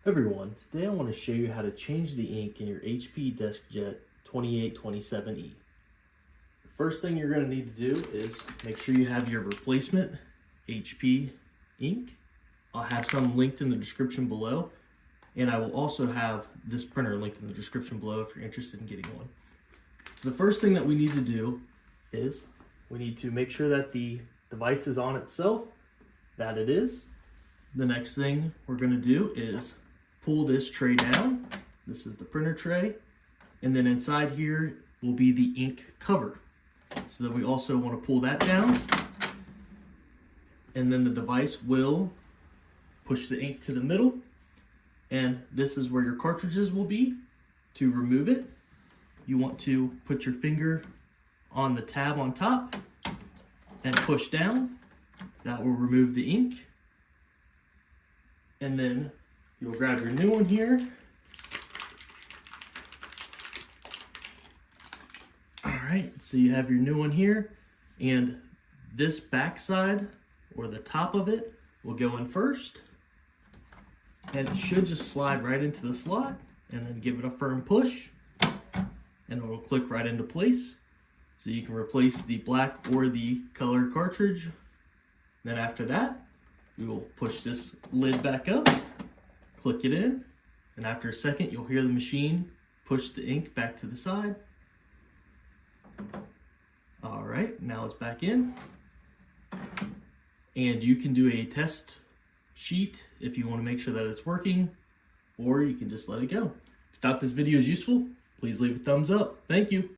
Everyone, today I want to show you how to change the ink in your HP Deskjet 2827e. The first thing you're going to need to do is make sure you have your replacement HP ink. I'll have some linked in the description below, and I will also have this printer linked in the description below if you're interested in getting one. So the first thing that we need to do is we need to make sure that the device is on itself, that it is. The next thing we're going to do is pull this tray down. This is the printer tray. And then inside here will be the ink cover. So then we also want to pull that down. And then the device will push the ink to the middle. And this is where your cartridges will be. To remove it, you want to put your finger on the tab on top and push down. That will remove the ink. And then you'll grab your new one here. All right, so you have your new one here, and this back side, or the top of it, will go in first. And it should just slide right into the slot, and then give it a firm push, and it will click right into place. So you can replace the black or the colored cartridge. Then after that, we will push this lid back up, click it in, and after a second you'll hear the machine push the ink back to the side. All right, now it's back in. And you can do a test sheet if you want to make sure that it's working, or you can just let it go. If you thought this video is useful, please leave a thumbs up. Thank you.